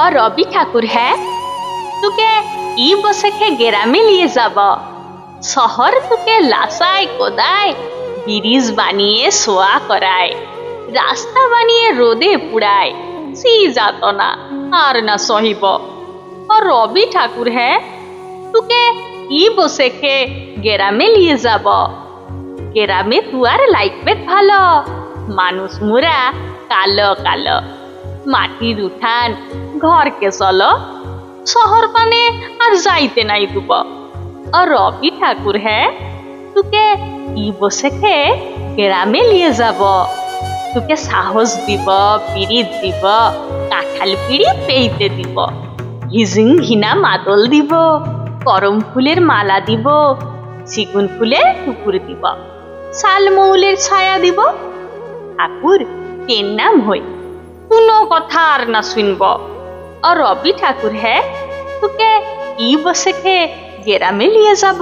और रवि ठाकुर है तुके ई बसेखे गेरामे लिए যাব শহর तुके লাসায় কোদায় ব্রিজ বানিয়ে সোয়া করায় রাস্তা বানিয়ে রোদে পুড়ায় সি যাতনা আর না সহিব और रवि ठाकुर है तुके ई बसेखे गेरामे लिए যাব गेरामे तुआर लाइकबेट ভালো মানুষ মুরা কালো কালো মাটির উঠান ঘর কে চলো শহর পানে আর যাইতে নাই দুব और रवि ठाकुर है तुके ई बसेखे गेरामे लिए যাব तुके साहस দিব পিরিত দিব কাঁঠাল পিড়ি পেইতে দিব হিজিং ঘিনা মাদল দিব করম ফুলের মালা দিব সিগুন ফুলের টুকুর দিব শালমৌলের ছায়া দিব ঠাকুর তের নাম হই কোনো কথা আর না শুনব और रवि ठाकुर है तुके ई बसेखे गेरामे लिए যাব।